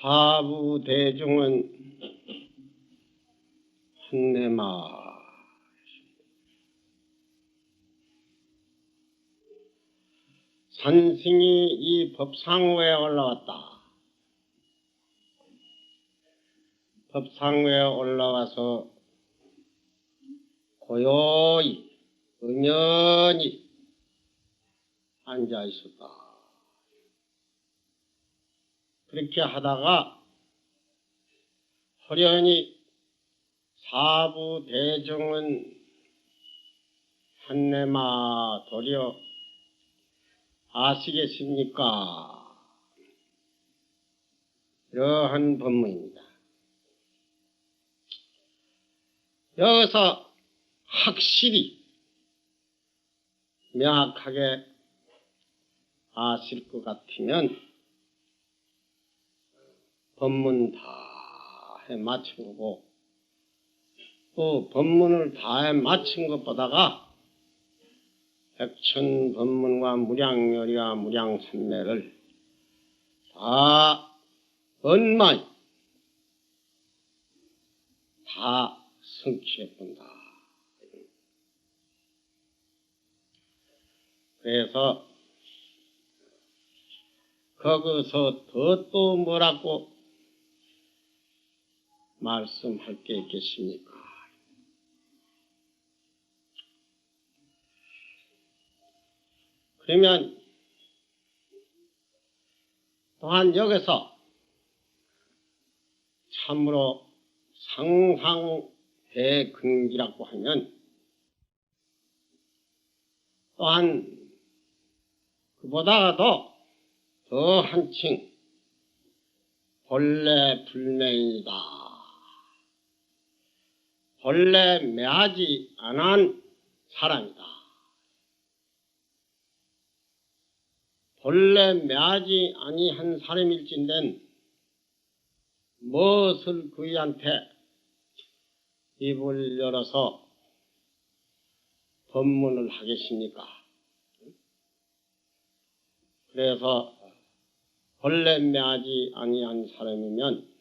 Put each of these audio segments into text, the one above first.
사부 대중은 한내마 산승이 이 법상회에 올라왔다. 법상회에 올라와서 고요히 은연히 앉아 있었다. 그렇게 하다가 호련히 사부 대중은 한내마 도리어 아시겠습니까? 이러한 법문입니다. 여기서 확실히 명확하게 아실 것 같으면 법문 다 해 마친 거고, 또 법문을 다 해 마친 것보다가 백천 법문과 무량열이와 무량산매를 다 언마이 다 성취해본다. 그래서 거기서 더 또 뭐라고 말씀할 게 있겠습니까? 그러면 또한 여기서 참으로 상상대근기라고 하면 또한 그보다도 더 한층 본래 불명이다. 본래 매하지 않은 사람이다. 본래 매하지 아니한 사람일진된 무엇을 그이한테 입을 열어서 법문을 하겠습니까? 그래서 본래 매하지 아니한 사람이면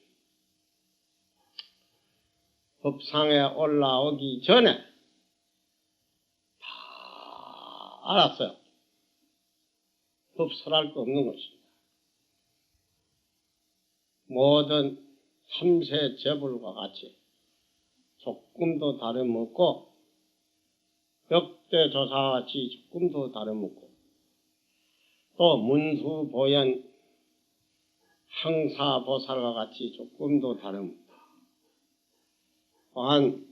법상에 올라오기 전에 다 알았어요. 법설할 거 없는 것입니다. 모든 삼세 재불과 같이 조금도 다름없고 역대조사와 같이 조금도 다름없고 또 문수보현 항사보살과 같이 조금도 다름없다. 또한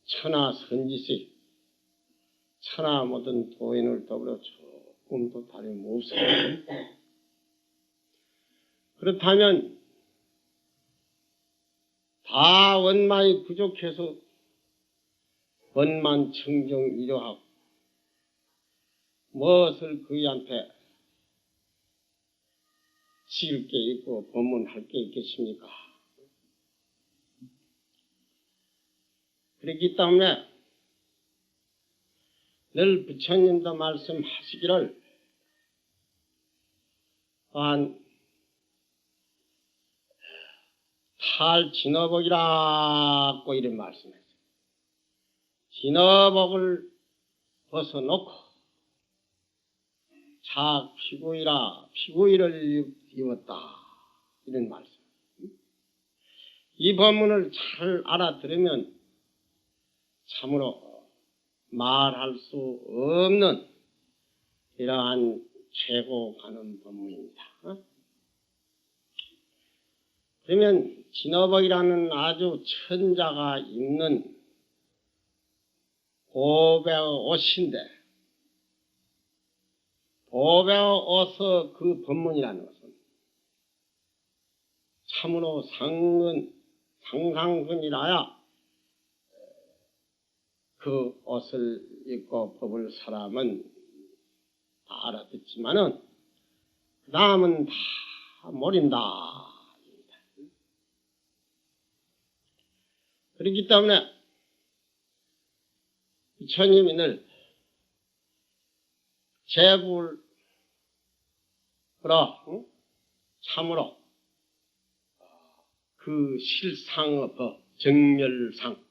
천하선지식 천하 모든 도인을 더불어 조금도 다름없습니다. 그렇다면 다 원만히 부족해서 원만 청정 이료하고 무엇을 그이한테 지을 게 있고 법문할 게 있겠습니까? 그렇기 때문에 늘 부처님도 말씀하시기를 또한 탈진어복이라고 이런 말씀했어요. 진어복을 벗어놓고 자 피구이라 피구이를 입었다. 이런 말씀. 이 법문을 잘 알아들으면 참으로 말할 수 없는 이러한 최고 가는 법문입니다. 그러면 진어복이라는 아주 천자가 입는 보배의 옷인데 보배의 옷의 그 법문이라는 것은 참으로 상상선이라야 그 옷을 입고 법을 사람은 다 알아듣지만은 그 다음은 다 모른다. 그렇기 때문에 부처님이 늘 제불로 참으로 그 실상의 법, 정멸상,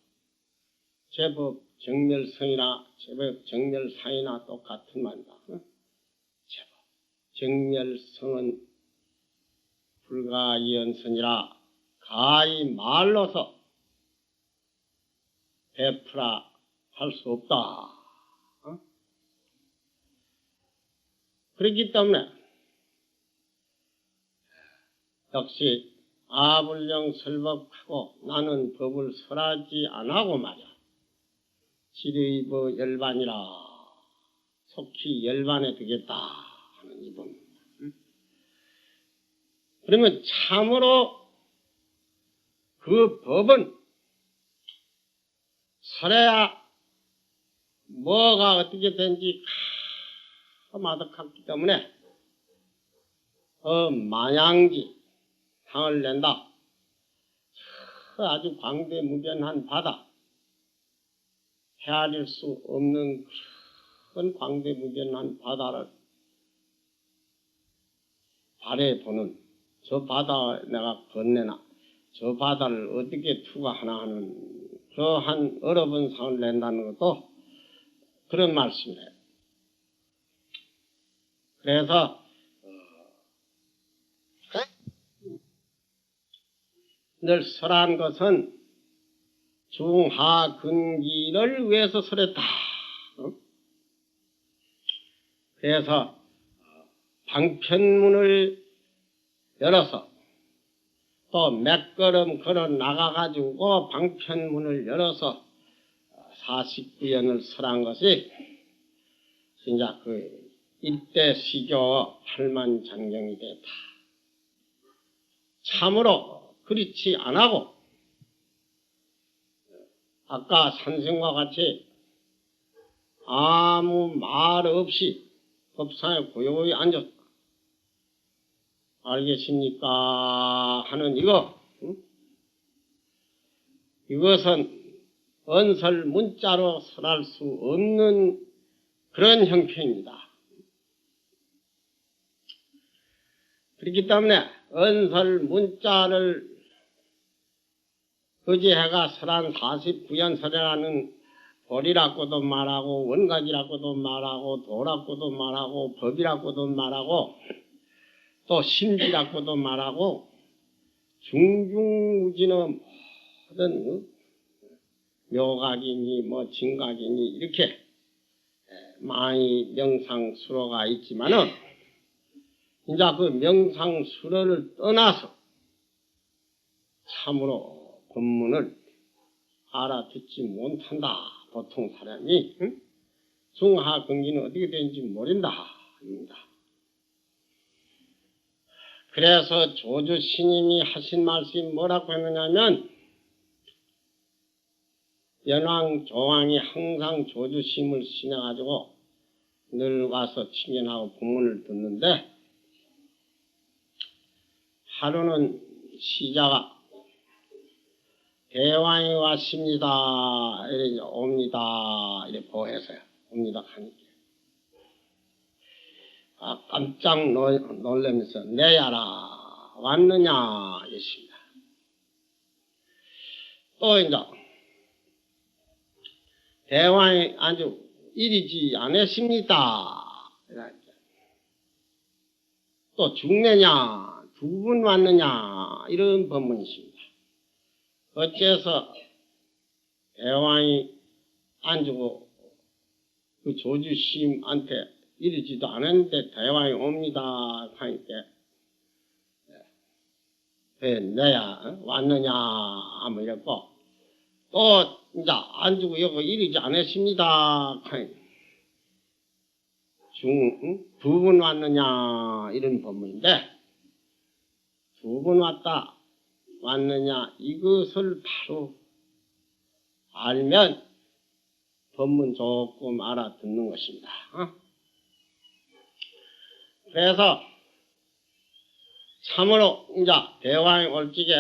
제법 정멸성이나 제법 정멸상이나 똑같은 말이다. 제법 정멸성은 불가이언선이라 가히 말로서 베풀어 할 수 없다. 그렇기 때문에 역시 아불령 설법하고 나는 법을 설하지 않하고 말이야. 지뢰이버 열반이라 속히 열반에 되겠다 하는 이법입니다. 그러면 참으로 그 법은 설해야 뭐가 어떻게 된지 마득하기 때문에 마냥지 상을 낸다. 아주 광대무변한 바다, 헤아릴 수 없는 큰 광대무변한 바다를 바라보는 저 바다 내가 건네나 저 바다를 어떻게 투과하나 하는 그러한 어려운 상을 낸다는 것도 그런 말씀이에요. 그래서 늘 설한 것은 중하근기를 위해서 설했다. 그래서 방편문을 열어서 또 몇 걸음 걸어 나가가지고 방편문을 열어서 49연을 설한 것이 진짜 그 일대 시교 팔만장경이 됐다. 참으로 그렇지 않하고 아까 선생과 같이 아무 말 없이 법상에 고요히 앉았다. 알겠습니까? 하는 이거, 이것은 언설 문자로 설할 수 없는 그런 형편입니다. 그렇기 때문에 언설 문자를 의지해가 설한 49연설이라는 벌이라고도 말하고 원각이라고도 말하고 도라고도 말하고 법이라고도 말하고 또 심지라고도 말하고 중중무진의 모든 묘각이니 뭐 진각이니 이렇게 많이 명상수로가 있지만은 이제 그 명상수로를 떠나서 참으로 법문을 알아듣지 못한다. 보통 사람이 중하근기는 어떻게 되는지 모른다. 입니다. 그래서 조주 스님이 하신 말씀이 뭐라고 했느냐면 연왕 조왕이 항상 조주 스님을 신해가지고 늘 와서 친견하고 법문을 듣는데 하루는 시자가 대왕이 왔습니다. 이래 옵니다. 이래 보해서요. 옵니다. 하니까. 깜짝 놀라면서 내야라 왔느냐 이랬습니다. 또 이제 대왕이 아주 이리지 않았습니다. 또 죽느냐 두 분 왔느냐 이런 법문이십니다. 어째서 대왕이 안 주고 그 조주심한테 이르지도 않았는데 대왕이 옵니다 하니까 왜 내야 왔느냐 하면 이랬고 또 이제 안 주고 여기 이르지 않았습니다 하니까 두 분 왔느냐 이런 법문인데 두 분 왔다 왔느냐 이것을 바로 알면 법문 조금 알아듣는 것입니다. 그래서 참으로 이제 대왕이 올 적에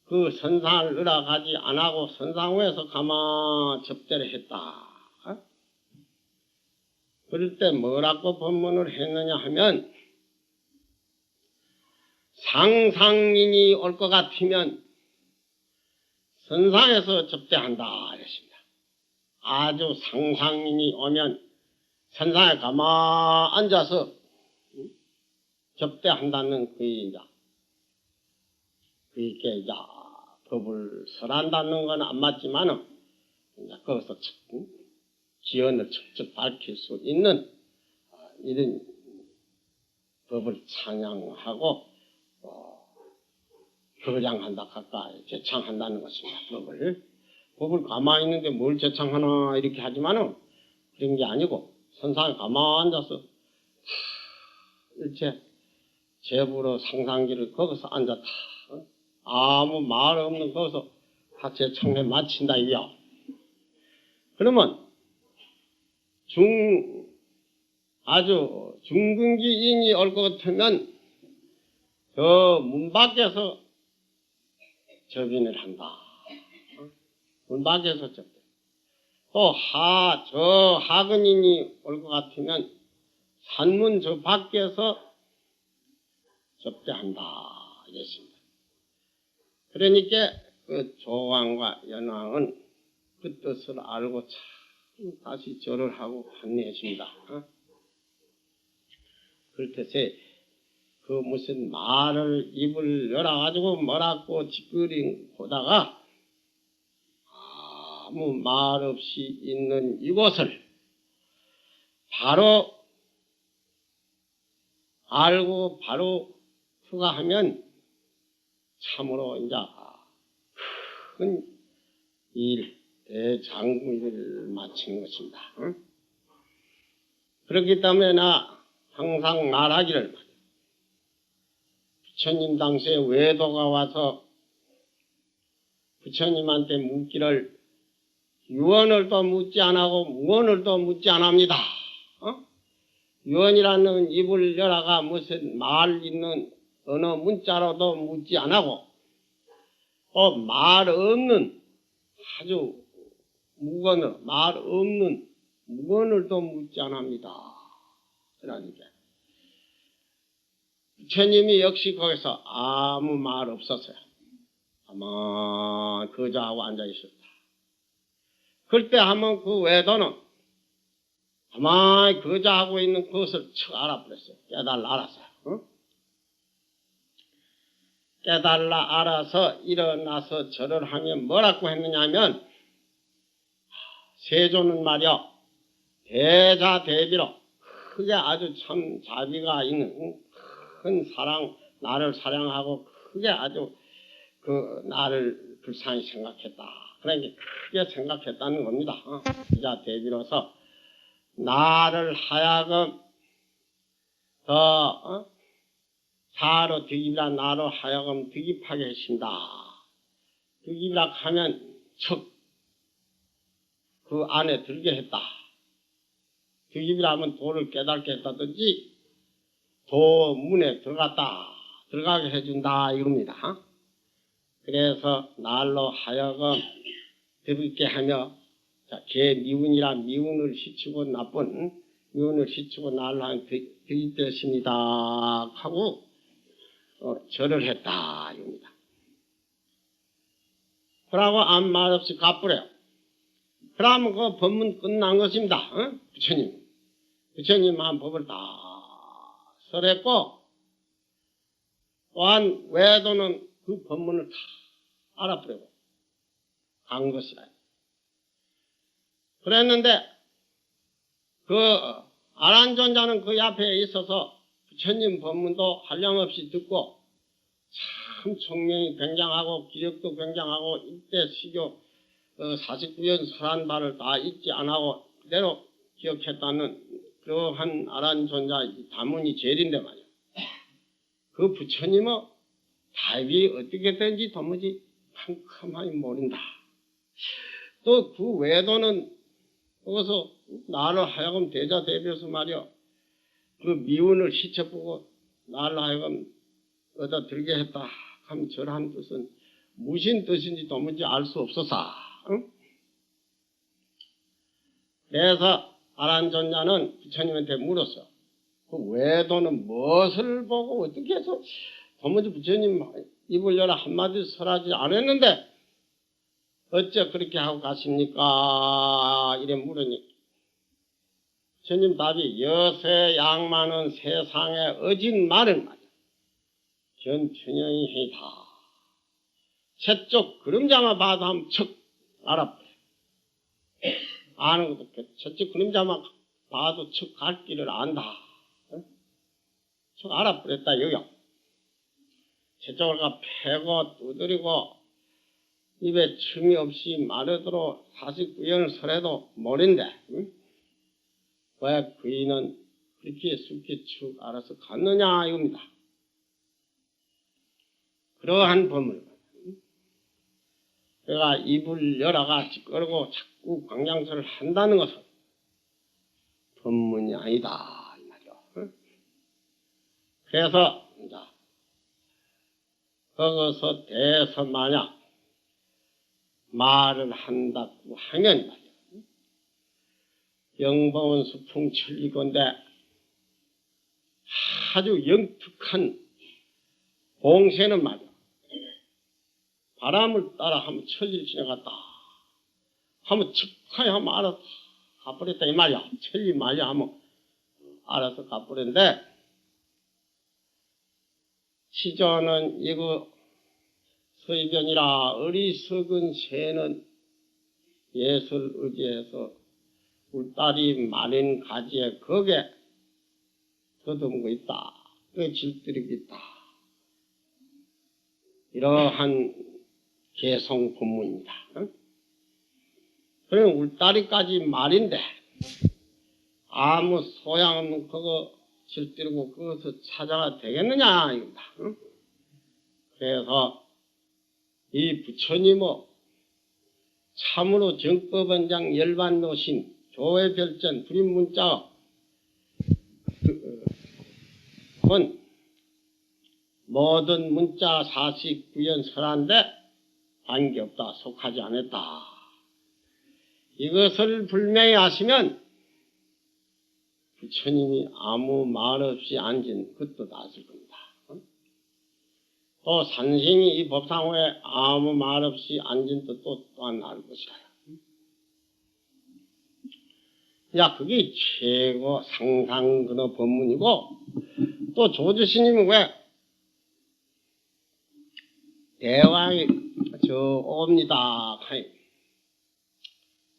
그 선상을 을어가지 안하고 선상 위에서 가만 접대를 했다. 그럴 때 뭐라고 법문을 했느냐 하면 상상인이 올 것 같으면 선상에서 접대한다 이랬습니다. 아주 상상인이 오면 선상에 가만 앉아서 접대한다는 그게 법을 설한다는 건 안 맞지만은 거기서 기원을 척척 밝힐 수 있는 이런 법을 찬양하고 거량한다 가까이 제창한다는 것입니다. 법을 가만히 있는데 뭘 제창하나 이렇게 하지만은 그런 게 아니고 선상에 가만히 앉아서 일체 제부로 상상기를 거기서 앉았다. 아무 말 없는 거기서 다 제창에 마친다 이야. 그러면 아주 중근기인이 올 것 같으면 저 문 밖에서 접인을 한다. 문 밖에서 접대. 또 저 하근인이 올 것 같으면 산문 저 밖에서 접대한다. 이랬습니다. 그러니까 그 조왕과 연왕은 그 뜻을 알고 참 다시 절을 하고 합리했습니다. 그렇듯이 그 무슨 말을 입을 열어가지고 뭐라고 짓거리 보다가 아무 말 없이 있는 이곳을 바로 알고 바로 투가하면 참으로 이제 큰 일, 대장일을 마치는 것입니다. 그렇기 때문에 나 항상 말하기를 부처님 당시에 외도가 와서 부처님한테 묻기를 유언을 또 묻지 않고 무언을 또 묻지 않합니다. 유언이라는 입을 열어가 무슨 말 있는 어느 문자로도 묻지 않고 또 말 없는 아주 무건을 말 없는 무건을 또 묻지 않합니다. 그러니까 부처님이 역시 거기서 아무 말 없었어요. 아마 거자하고 앉아 있었다. 그때 한번 그 외도는 아마 거자하고 있는 그것을 척 알아버렸어요. 깨달라 알았어요. 깨달라 알아서 일어나서 절을 하면 뭐라고 했느냐면 세조는 말이요 대자대비로 크게 아주 참 자비가 있는 큰 사랑 나를 사랑하고 크게 아주 그 나를 불쌍히 생각했다. 그러니까 크게 생각했다는 겁니다. 대자대비로서 나를 하여금 더 사로 득입이라 나로 하여금 득입하게 하신다. 득입이라 하면 척 그 안에 들게 했다. 득입이라 하면 도를 깨닫게 했다든지 도 문에 들어가게 해준다 이겁니다. 그래서 날로 하여금 득입게 하며 개 미운이라 미운을 시치고 나쁜 미운을 시치고 날로 하여금 득입되십니다 하고 절을 했다 이겁니다. 그러고 아무 말 없이 갚으래요. 그러면 그 법문 끝난 것입니다. 부처님 한 법을 다 설했고 또한 외도는 그 법문을 다 알아버리고 간 것이라. 그랬는데 그 아란존자는 그 옆에 있어서 부처님 법문도 한량없이 듣고 참 총명이 굉장하고 기력도 굉장하고 이때 시교 49연 설한 바를 다 잊지 않고 그대로 기억했다는 그러한 아란존자 다문이 제일인데 말이야. 그 부처님은 답이 어떻게 된지 도무지 캄캄하게 모른다. 또 그 외도는 거기서 나를 하여금 대자대비해서 말이야. 그 미운을 시쳐보고 나를 하여금 얻어 들게 했다 하면 저런 뜻은 무슨 뜻인지 도무지 알 수 없어서 그래서 아란존자는 부처님한테 물었어. 그 외도는 무엇을 보고 어떻게 해서 도무지 부처님 입을 열어 한마디 설하지 않았는데 어째 그렇게 하고 가십니까? 이래 물으니 부처님 답이 여세 양만은 세상에 어진 말을 말이야. 견춘영이 해다. 저쪽 그림자만 봐도 한번 척 알아버려. 아는 것도 저쪽 그림자만 봐도 척 갈 길을 안다. 척 알아버렸다 여기요. 저쪽을 가 패고 두드리고 입에 춤이 없이 말하도록 49연을 설해도 모른대. 응? 왜 그이는 그렇게 쉽게 축 알아서 갔느냐 이겁니다. 그러한 법을 내가 입을 열어가 찌꺼르고 자꾸 광장설을 한다는 것은 법문이 아니다 이 말이요. 응? 그래서 이제 거기서 대해서 만약 말을 한다고 하면 말이야. 영범은 수풍천리건데 아주 영특한 봉쇄는 말이야. 바람을 따라 한번 천리를 지나갔다. 한번 척하게 한번 알아서 가버렸다 이 말이야. 천리 말이야 하면 알아서 가버렸는데 시조는 이거 서의변이라 어리석은 새는 예술 의지해서 울다리 마른 가지에 거기에 더듬고 있다. 그 질들이고 있다. 이러한 개성 법문입니다. 그럼 울다리까지 말인데 아무 소양없는 그거 질들이고 그것을 찾아가 되겠느냐 이겁니다. 그래서 이 부처님의 참으로 정법원장 열반노신 조회별전 불임문자은 모든 문자 49연 설한데 관계없다. 속하지 않았다. 이것을 분명히 하시면 부처님이 아무 말 없이 앉은 것도 나을 겁니다. 또 산생이 이 법상호에 아무 말 없이 앉은 뜻도 또한 알 것이라. 야, 그게 최고 상상 그런 법문이고, 또 조주스님은 왜 대왕이 옵니다.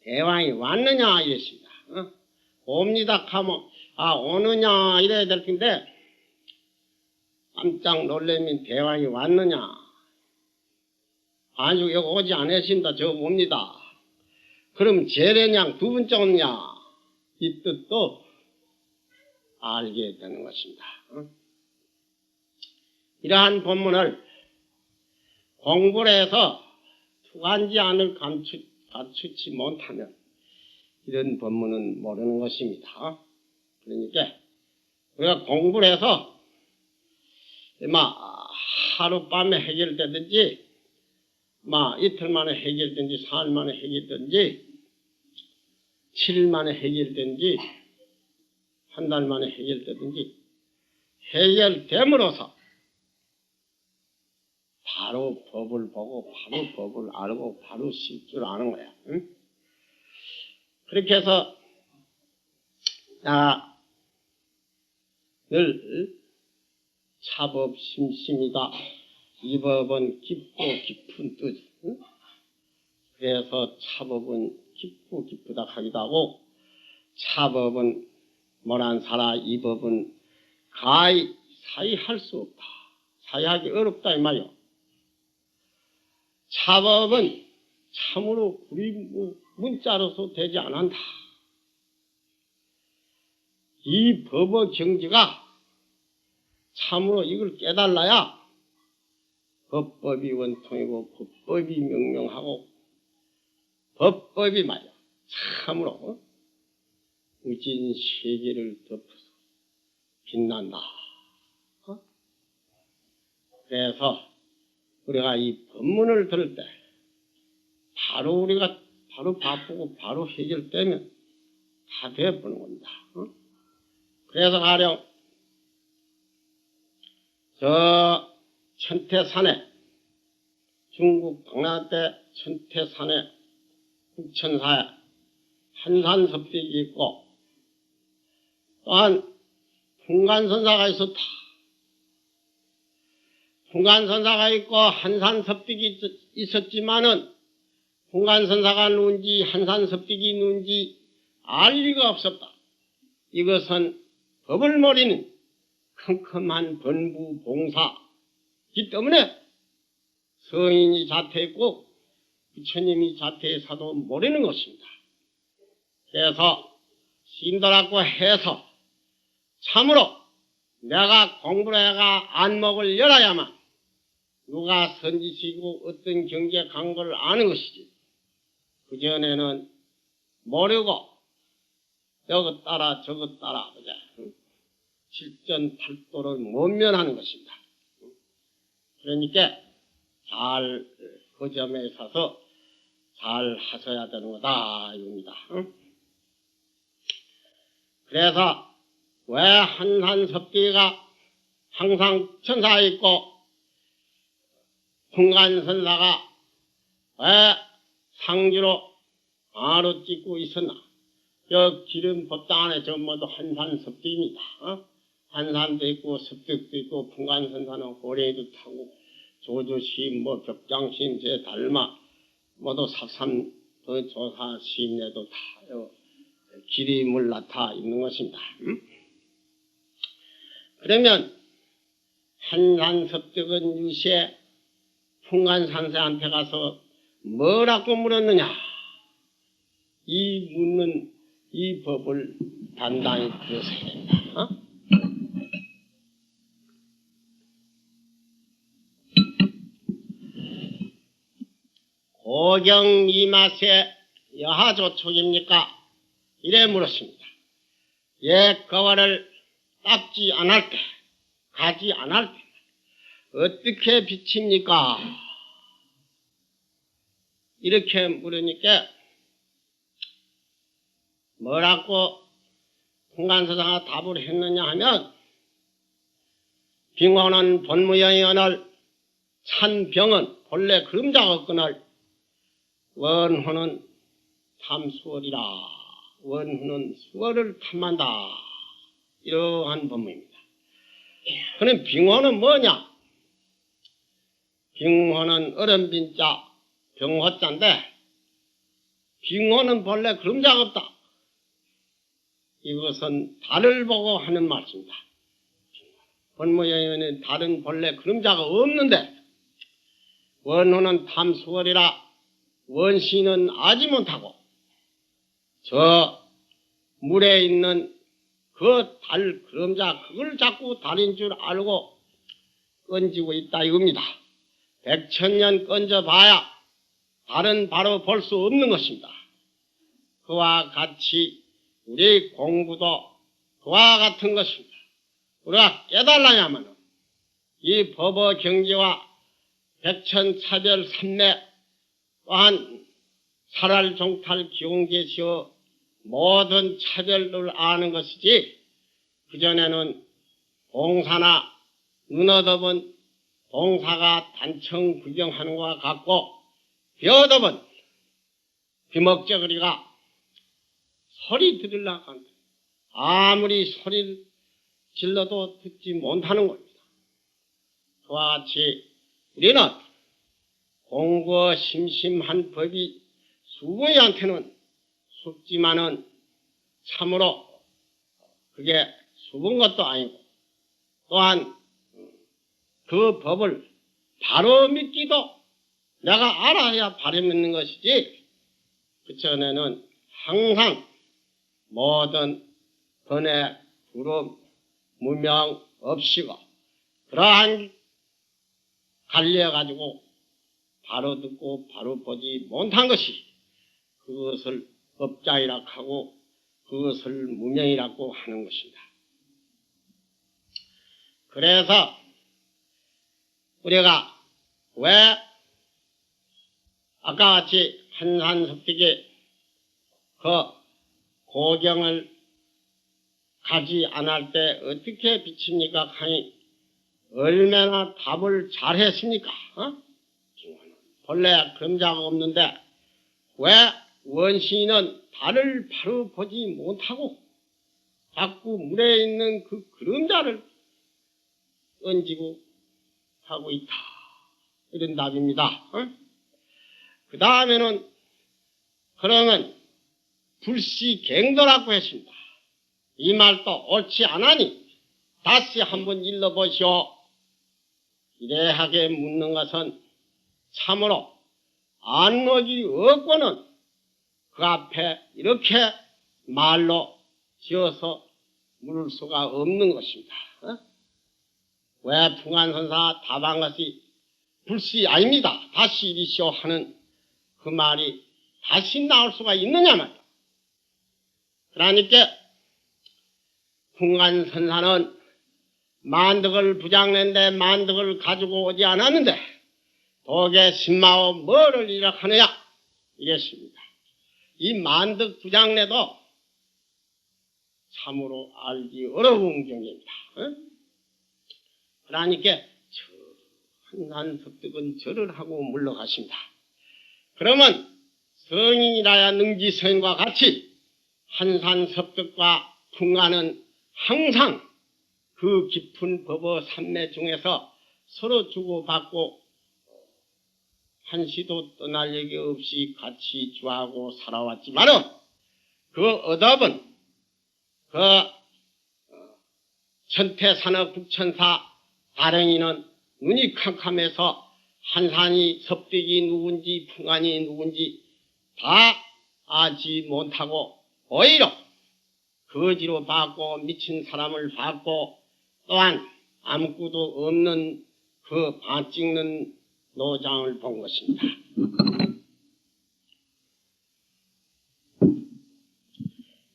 대왕이 왔느냐 이랬습니다. 옵니다 하면 오느냐 이래야 될 텐데 깜짝 놀라면 대왕이 왔느냐 아주 여기 오지 않으신다 저 옵니다. 그럼 제례냥 두 번째 오느냐 이 뜻도 알게 되는 것입니다. 이러한 법문을 공부를 해서 투간지 안을 갖추지 못하면 이런 법문은 모르는 것입니다. 그러니까 우리가 공부를 해서 하룻밤에 해결되든지 이틀 만에 해결되든지 사흘 만에 해결되든지 7일 만에 해결되든지 한 달 만에 해결되든지 해결됨으로써 바로 법을 보고 바로 법을 알고 바로 실 줄 아는 거야. 응? 그렇게 해서 늘 차법 심심이다. 이 법은 깊고 깊은 뜻. 응? 그래서 차법은 깊고 깊다 하기도 하고 차법은 뭐란 사라 이 법은 가히 사이할 수 없다. 사이하기 어렵다 이 말이요. 차법은 참으로 우리 문자로서 되지 않는다. 이 법의 경지가 참으로 이걸 깨달아야 법법이 원통이고 법법이 명명하고 법법이 말이야. 참으로 우진 세계를 덮어서 빛난다. 그래서 우리가 이 법문을 들을 때 바로 우리가 바로 바쁘고 바로 해결되면 다 되어버리는 겁니다. 그래서 가령 천태산에 중국 당나라 때 천태산에 국천사에 한산섭택이 있고 또한 풍간선사가 있었다. 풍간선사가 있고 한산섭택이 있었지만은 풍간선사가 누군지 한산섭택이 누군지 알 리가 없었다. 이것은 법을 모르는 컴컴한 번부봉사이기 때문에 성인이 자퇴했고 부처님이 자퇴해서도 모르는 것입니다. 그래서 신도라고 해서 참으로 내가 공부를 해가 안목을 열어야만 누가 선지식이고 어떤 경지에 간 걸 아는 것이지. 그전에는 모르고 여것 따라 저것 따라 칠전팔도를 못 면하는 것입니다. 그러니까 그 점에 있어서 잘 하셔야 되는 거다 이겁니다. 그래서 왜 한산섭기가 항상 천사에 있고 풍간선사가 왜 상주로 아로 찍고 있었나? 저 기름 법당 안에 저 모두 한산섭기입니다. 한산도 있고 섭득도 있고 풍간선사는 호래도 타고 조조심 뭐 격장심 제 달마 모두 삽삼 조사 시인에도 다 기림을 나타 있는 것입니다. 그러면 한산섭득은 유시에 풍간선사한테 가서 뭐라고 물었느냐? 이 묻는 이 법을 단단히 들으셔야 된다. 고경 이맛에 여하조촉입니까? 이래 물었습니다. 옛 거월을 닦지 않을 때, 가지 않을 때 어떻게 비칩니까? 이렇게 물으니까 뭐라고 풍간선사가 답을 했느냐 하면 빙호는 본무영이언을 찬병은 본래 그림자가 없거늘 원호는 탐수월이라 원호는 수월을 탐한다. 이러한 법문입니다. 그럼 빙호는 뭐냐? 빙호는 어른빈자 병호자인데 빙호는 본래 그림자가 없다. 이것은 달을 보고 하는 말씀입니다. 본무여인은 달은 본래 그림자가 없는데 원호는 탐수월이라 원시는 아지 못하고 저 물에 있는 그 달 그림자 그걸 자꾸 달인 줄 알고 건지고 있다 이겁니다. 100,000년 건져봐야 달은 바로 볼 수 없는 것입니다. 그와 같이 우리 공부도 그와 같은 것입니다. 우리가 깨달아야만 이 법의 경지와 백천차별 삼매 또한 살알종탈 기용계시의 모든 차별을 아는 것이지 그전에는 봉사나 눈어덮은 봉사가 단청 구경하는 것과 같고 벼덮은 비먹저거리가 소리 들으려고 한다. 아무리 소리를 질러도 듣지 못하는 겁니다. 그와 같이 우리는 공부 심심한 법이 수부이한테는 sup지만은 참으로 그게 sup은 것도 아니고 또한 그 법을 바로 믿기도 내가 알아야 바로 믿는 것이지 그전에는 항상 모든 번외 부름 무명 없이고 그러한 갈려가지고 바로 듣고 바로 보지 못한 것이 그것을 업자이라고 하고 그것을 무명이라고 하는 것입니다. 그래서 우리가 왜 아까 같이 한산섭득에 그 고경을 가지 않을 때 어떻게 비칩니까? 하니 얼마나 답을 잘했습니까? 본래 그런 자가 없는데 왜 원시인은 달을 바로 보지 못하고 자꾸 물에 있는 그 그림자를 던지고 하고 있다. 이런 답입니다. 그 다음에는 그러면 불시갱도라고 했습니다. 이 말도 옳지 않으니 다시 한번 읽어보시오. 이래하게 묻는 것은 참으로 안목이 없고는 그 앞에 이렇게 말로 지어서 물을 수가 없는 것입니다. 왜 풍안선사 답한 것이 불시 아닙니다. 다시 이리시오 하는 그 말이 다시 나올 수가 있느냐 말이야. 그러니까 풍안선사는 만덕을 부장낸데 만덕을 가지고 오지 않았는데 독에 신마오 뭐를 이락하느냐 이랬습니다. 이 만덕 부장내도 참으로 알기 어려운 경입니다. 그러니까 한산섭득은 절을 하고 물러가십니다. 그러면 성인이라야 능지성인과 같이 한산섭득과 풍안은 항상 그 깊은 법어 삼매 중에서 서로 주고받고 한시도 떠날 얘기 없이 같이 주하고 살아왔지만은 그 어답은 그 천태산업 국천사 다랭이는 눈이 캄캄해서 한산이 섭득이 누군지 풍안이 누군지 다 아지 못하고 오히려 거지로 받고 미친 사람을 받고 또한 아무것도 없는 그 반찍는 노장을 본 것입니다.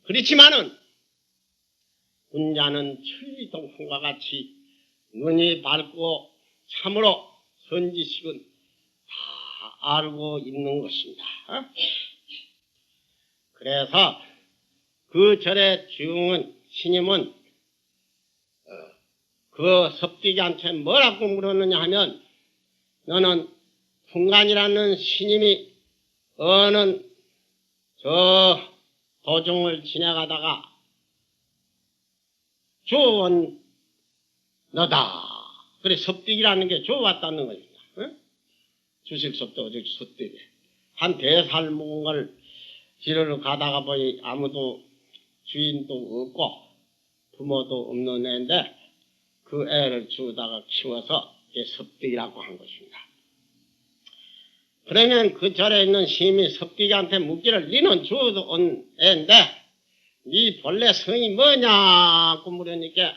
그렇지만은 군자는 천리동풍과 같이 눈이 밝고 참으로 선지식은 다 알고 있는 것입니다. 그래서 그 절의 중은 스님은 그 섭득이한테 뭐라고 물었느냐 하면 너는 풍간이라는 스님이 어느 저 도중을 지나가다가 주원 너다. 그래 섭득이라는 게 좋았다는 것입니다. 주식섭도 어디 섭득이 한 대살 묵은 걸 지르러 가다가 보니 아무도 주인도 없고 부모도 없는 애인데 그 애를 주다가 키워서 섭득이라고 한 것입니다. 그러면 그 절에 있는 스님이 섭득이한테 묻기를 니는 주워도 온 애인데 네 본래 성이 뭐냐고 물으니까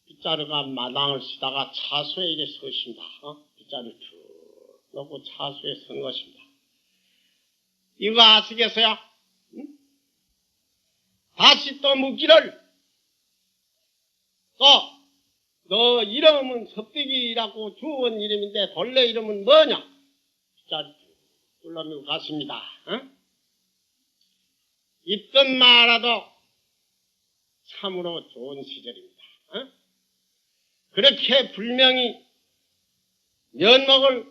빗자루가 마당을 쓰다가 차수에 이래 서신다. 빗자루 쭉 놓고 차수에 선 것입니다. 이거 아시겠어요? 응? 다시 또 묻기를 또 너 이름은 섭득이라고 주원 이름인데 본래 이름은 뭐냐? 빗자루 뚫어밀고 갔습니다. 있던 말아도 참으로 좋은 시절입니다. 그렇게 불명히 면목을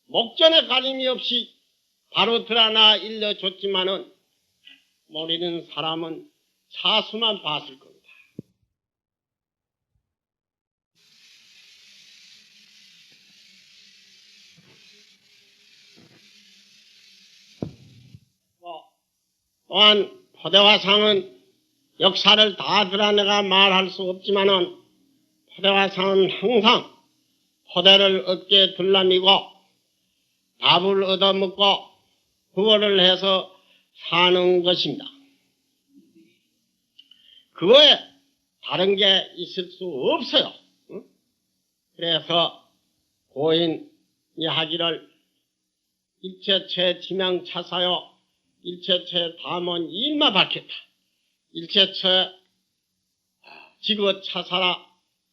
목전에 가림이 없이 바로 드러나 일러줬지만은 모르는 사람은 차수만 봤을 겁니다. 또한 포대화상은 역사를 다 드러내가 말할 수 없지만은 포대화상은 항상 포대를 어깨에 둘러미고 밥을 얻어먹고 구걸을 해서 사는 것입니다. 그거에 다른 게 있을 수 없어요. 그래서 고인이 하기를 일체체 지명차사요 일체체 담원 일마 밝혔다. 일체체 지거차사라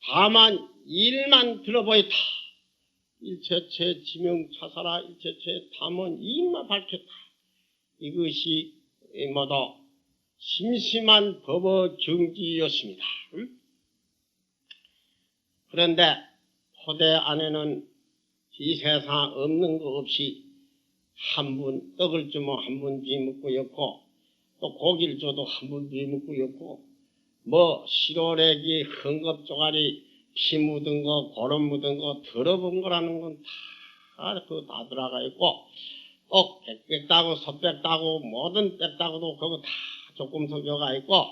다만 일만 들어보였다. 일체체 지명차사라 일체체 담원 일마 밝혔다. 이것이 모두 심심한 법의 경지였습니다. 그런데 포대 안에는 이 세상 없는 거 없이 한 분 떡을 주면 한 분 뒤먹고 였고 또 고기를 줘도 한 분 뒤먹고 였고 뭐 시로레기 헝겊조가리 피 묻은 거 고름 묻은 거 더러운 거라는 건 다 들어가 있고 또 백백 따고 솥백 따고 모든 백 따고도 그거 다 조금 섞여가 있고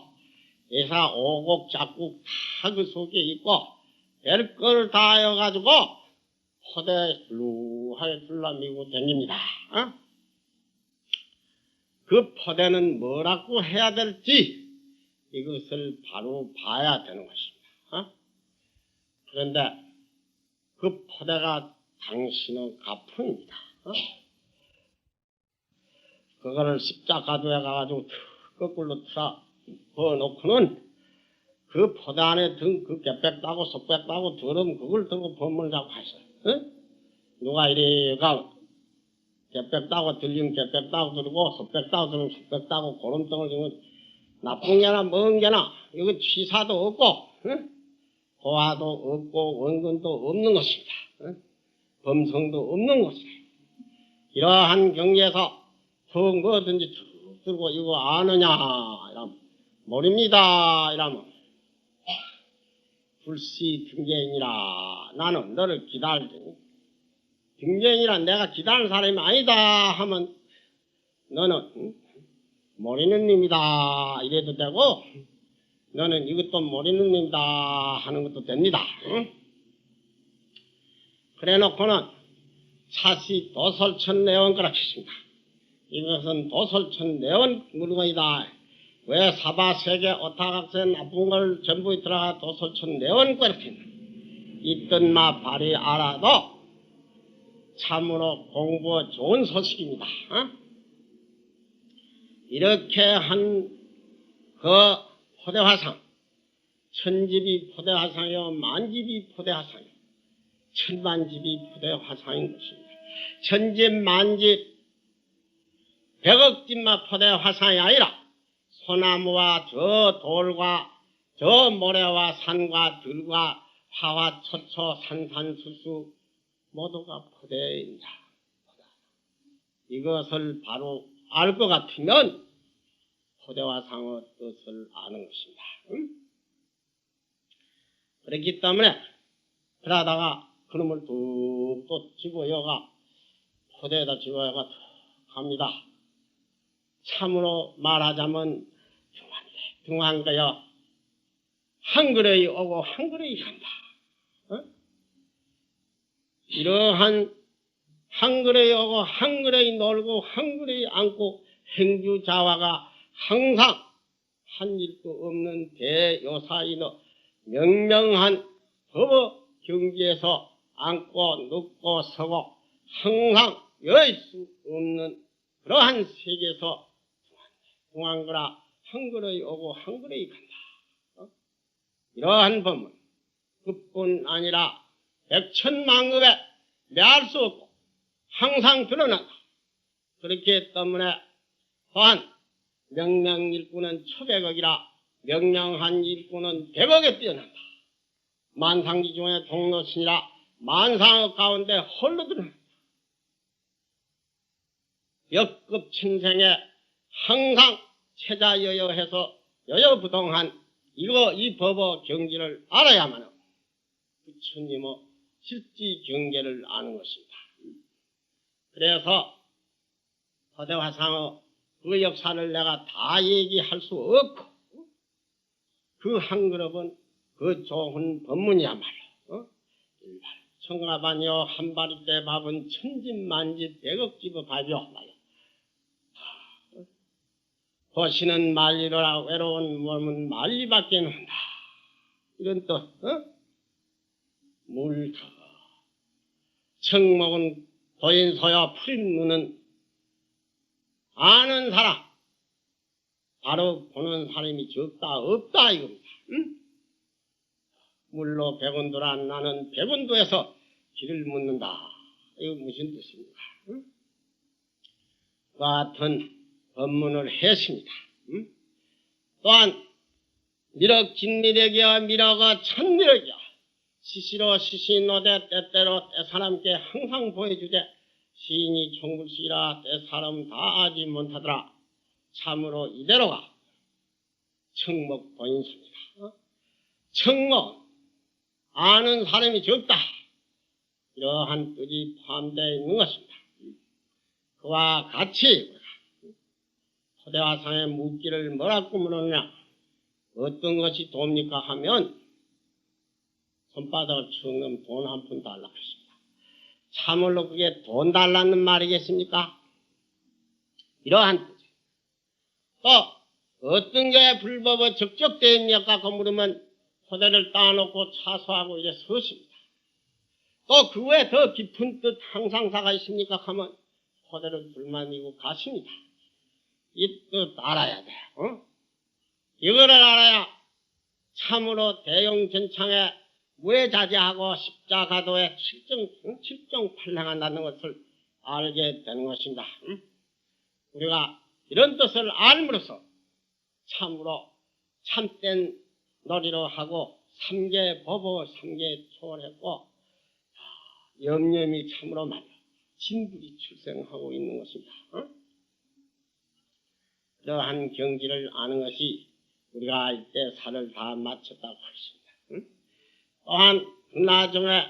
예사 오곡 작곡 다 그 속에 있고 별걸 다 해가지고 포대 루하게 둘러미고 다닙니다. 그 포대는 뭐라고 해야 될지 이것을 바로 봐야 되는 것입니다. 그런데 그 포대가 당신의 가풍입니다. 그거를 십자가도에 가가지고 거꾸로 틀어 넣어놓고는 그 포대 안에 든 그 갯백 따고 속백 따고 더러운 그걸 들고 범을 잡고 하셔요. 누가 이래가 갯백 따고 들리면 갯백 따고 들고 속백 따고 들으면 속백 따고 고름떡을 주면 나쁜 게나 먼 게나 이거 취사도 없고 고아도 없고 원근도 없는 것입니다. 범성도 없는 것입니다. 이러한 경계에서 툭 뭐든지 툭 들고 이거 아느냐 이러면 모릅니다 이러면 불시 등쟁이라 나는 너를 기다리니 등쟁이라 내가 기다리는 사람이 아니다 하면 너는 모르는 놈이다 이래도 되고 너는 이것도 모르는 놈이다 하는 것도 됩니다. 그래 놓고는 차시 도설천내원 그렇게 했습니다. 이것은 도설천내원 물건이다. 왜 사바세계 오타각세 나쁜 걸 전부 들어가 도설천내원 그렇게 있던 마 발이 알아도 참으로 공부 좋은 소식입니다. 이렇게 한 그 포대화상 천집이 포대화상이요 만집이 포대화상이요 천만집이 포대화상인 것입니다. 천집 만집 백억집만 포대화상이 아니라 소나무와 저 돌과 저 모래와 산과 들과 화와 초초 산산수수 모두가 포대입니다. 이것을 바로 알 것 같으면 포대화상의 뜻을 아는 것입니다. 그렇기 때문에 그러다가 그놈을 뚝 또 집어여가 포대에다 집어여가 갑니다. 참으로 말하자면 둥한 거요. 한 그레이 오고 한 그레이 간다. 이러한 한 그레이 오고 한 그레이 놀고 한 그레이 안고 행주자화가 항상 한 일도 없는 대요사인의 명명한 법 경지에서 앉고 눕고 서고 항상 열 수 없는 그러한 세계에서 동한 거라 한 그레이 오고 한 그레이 간다. 이러한 법은 그뿐 아니라 백천만급에 매할 수 없고 항상 드러난다. 그렇기 때문에 또한 명명일꾼은 초백억이라 명명한 일꾼은 백억에 뛰어난다. 만상지 중에 종로신이라 만상억 가운데 홀로 드러난다. 역급 천생에 항상 체자여여해서 여여부동한 이 법의 경지를 알아야만 부처님의 실지 경계를 아는 것입니다. 그래서 거대화상의 그 역사를 내가 다 얘기할 수 없고 그 한 그릇은 그 좋은 법문이야말로 청가반이요 한바리대 밥은 천집만집 백억집의 밥이요. 보시는 말리라 외로운 몸은 말리밖에 논다. 이런 또 물터 청먹은 고인소여 풀무는 아는 사람 바로 보는 사람이 적다 없다 이겁니다. 물로 백원도라 나는 백원도에서 길을 묻는다. 이거 무슨 뜻입니까? 같은 법문을 했습니다. 또한 미륵 진미륵이여 미륵의 천미륵이여 시시로 시시노대 때때로 때사람께 항상 보여주되 시인이 총불시라 때사람 다 아지 못하더라. 참으로 이대로가 청목 본인입니다. 청목 아는 사람이 적다. 이러한 뜻이 포함되어 있는 것입니다. 그와 같이 호대화상의 묻기를 뭐라고 물었냐? 어떤 것이 돕니까 하면 손바닥을 축 넣으면 돈 한 푼 달라고 했습니다. 참으로 그게 돈 달라는 말이겠습니까? 이러한 뜻이에요. 또 어떤 게 불법의 적적대입니까? 그 물으면 호대를 따놓고 차수하고 이래 서십니다. 또 그 외에 더 깊은 뜻 항상사가 있습니까? 하면 호대를 불만이고 가십니다. 이 뜻 알아야 돼요. 이거를 알아야 참으로 대용전창에 무해자제하고 십자가도에 칠종팔행한다는 것을 알게 되는 것입니다. 우리가 이런 뜻을 알므로써 참으로 참된 놀이로 하고 삼계 법을 삼계 초월했고 염염이 참으로 많이 진불이 출생하고 있는 것입니다. 그러한 경지를 아는 것이 우리가 이때 살을 다 마쳤다고 하겠습니다. 또한 나중에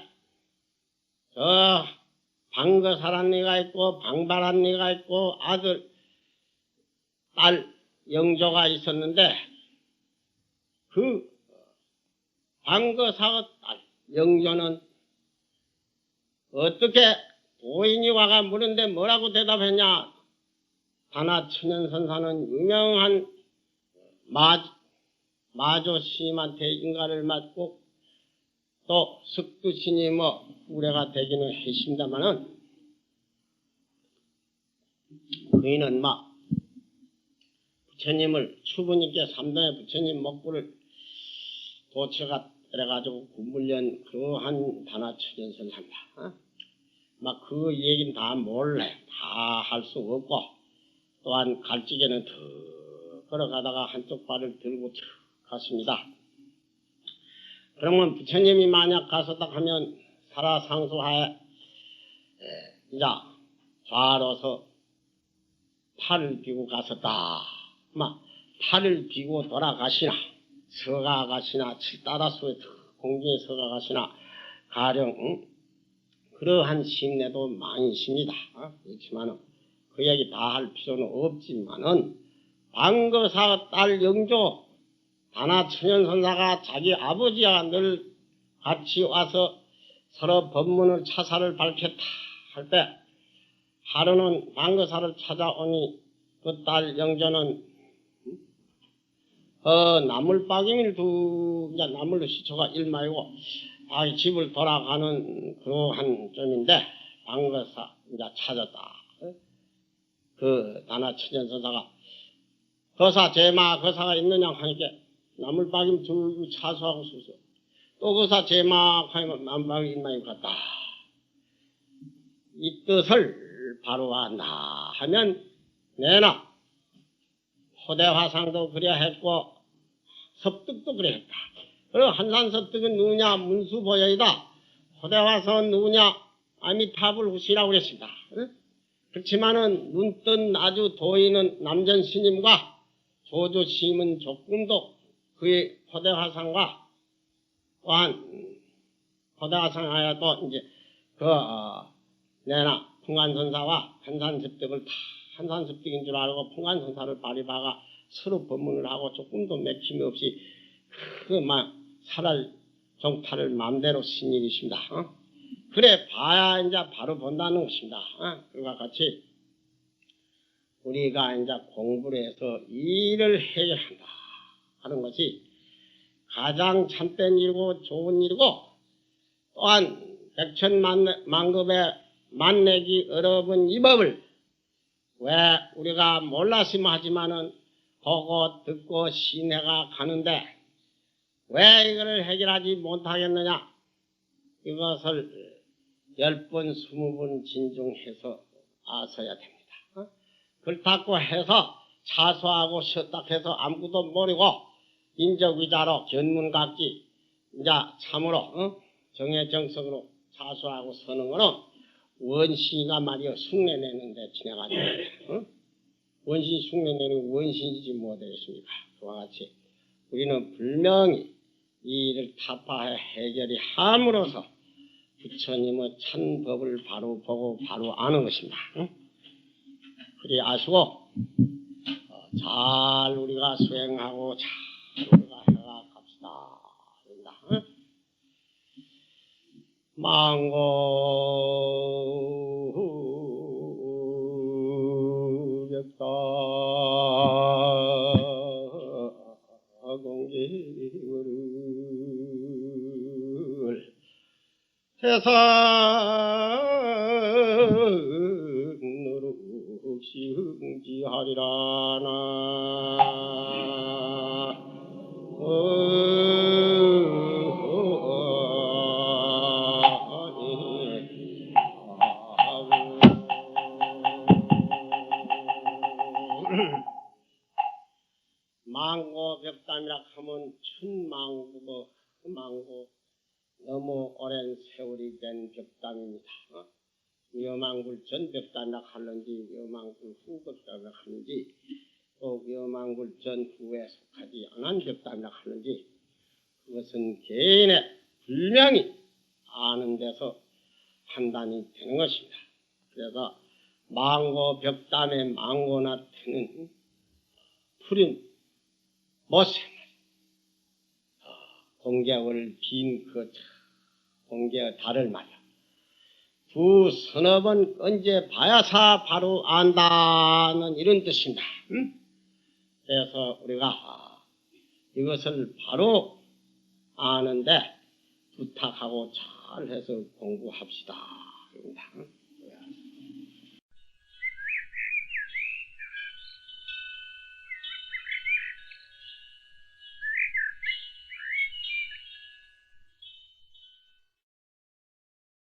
방거사란 이가 있고 방바란 이가 있고 아들 딸 영조가 있었는데 그 방거사의 딸 영조는 어떻게 도인이 와가 물은데 뭐라고 대답했냐? 다나천연선사는 유명한 마조 스님한테 인가를 맡고 또 석두신이 우래가 되기는 했습니다마는 그이는 부처님을 추부님께 삼동의 부처님 목구를 도처가 때려가지고 굶물련 그러한 다나천연선사입니다. 그 얘기는 다 몰래 다 할 수 없고 또한 갈지게는 더 걸어가다가 한쪽 발을 들고 쭉 갔습니다. 그러면 부처님이 만약 가서다 하면 살아상수하에 이제 좌로서 팔을 비고 갔었다. 팔을 비고 돌아가시나 서가 가시나 칠따라수에 공중에 서가 가시나 가령 그러한 심내도 많이 있습니다. 그렇지만은 그 얘기 다 할 필요는 없지만은 방거사 딸 영조 다나천연선사가 자기 아버지와 늘 같이 와서 서로 법문을 차사를 밝혔다 할 때 하루는 방거사를 찾아오니 그 딸 영조는 나물박이를 이제 나물로 시초가 일마이고 자기 집을 돌아가는 그러한 점인데 방거사 이제 찾았다. 그 다나천연선사가 거사 제마 거사가 있느냐 하니까 나물박임 들고 차수하고 서서 또 거사 제마 하면 나물박임 일마이 갔다. 이 뜻을 바로 안다 하면 내나 호대화상도 그래야 했고 섭득도 그래 했다. 그리고 한산섭득은 누구냐? 문수보여이다. 호대화상은 누구냐? 아미타불 후시라고 그랬습니다. 그렇지만은 눈뜬 아주 도인은 남전 스님과 조조 스님은 조금도 그의 호대화상과 또한 호대화상하여도 이제 내나 풍간선사와 한산섭득을 다 한산섭득인 줄 알고 풍간선사를 바리바가 서로 법문을 하고 조금도 맥힘이 없이 살할 종탈을 마음대로 쓴 일이십니다. 그래 봐야 이제 바로 본다는 것입니다. 그와 같이 우리가 이제 공부를 해서 일을 해야 한다 하는 것이 가장 참된 일이고 좋은 일이고 또한 백천만급에 만내기 어려운 이 법을 왜 우리가 몰랐으면 하지만은 보고 듣고 시내가 가는데 왜 이거를 해결하지 못하겠느냐? 이것을 10번, 20번 진중해서 아셔야 됩니다. 그렇다고 해서 차수하고 쉬었다 해서 아무것도 모르고 인적위자로 견문각기 이제 참으로 정해정석으로 자수하고 서는 거는 원신이가 말이여 흉내내는데 지나가지 응? 원신 흉내내는 원신이지 뭐 되겠습니까? 그와 같이 우리는 분명히 이 일을 타파해 해결이 함으로써 부처님의 참 법을 바로 보고 바로 아는 것입니다. 응? 그리 아시고 잘 우리가 수행하고 잘 우리가 해가 갑시다. 응? 망고벽다 공기를 세상으로 없이 흥지하리라 나 망고 벽담이라 하면 천망고 망고 너무 오랜 세월이 된 벽담입니다. 위험한굴 전 벽담이라 하는지 위험한굴 후 벽담이라 하는지 또 위험한굴 전 후에 속하지 않은 벽담이라 하는지 그것은 개인의 분명히 아는 데서 판단이 되는 것입니다. 그래서 망고 벽담의 망고나 태는 푸른 모세 공개를 빈 그 공개의 달을 말이야. 두 서너 번 언제 봐야사 바로 안다는 이런 뜻입니다. 그래서 우리가 이것을 바로 아는데 부탁하고 잘해서 공부합시다.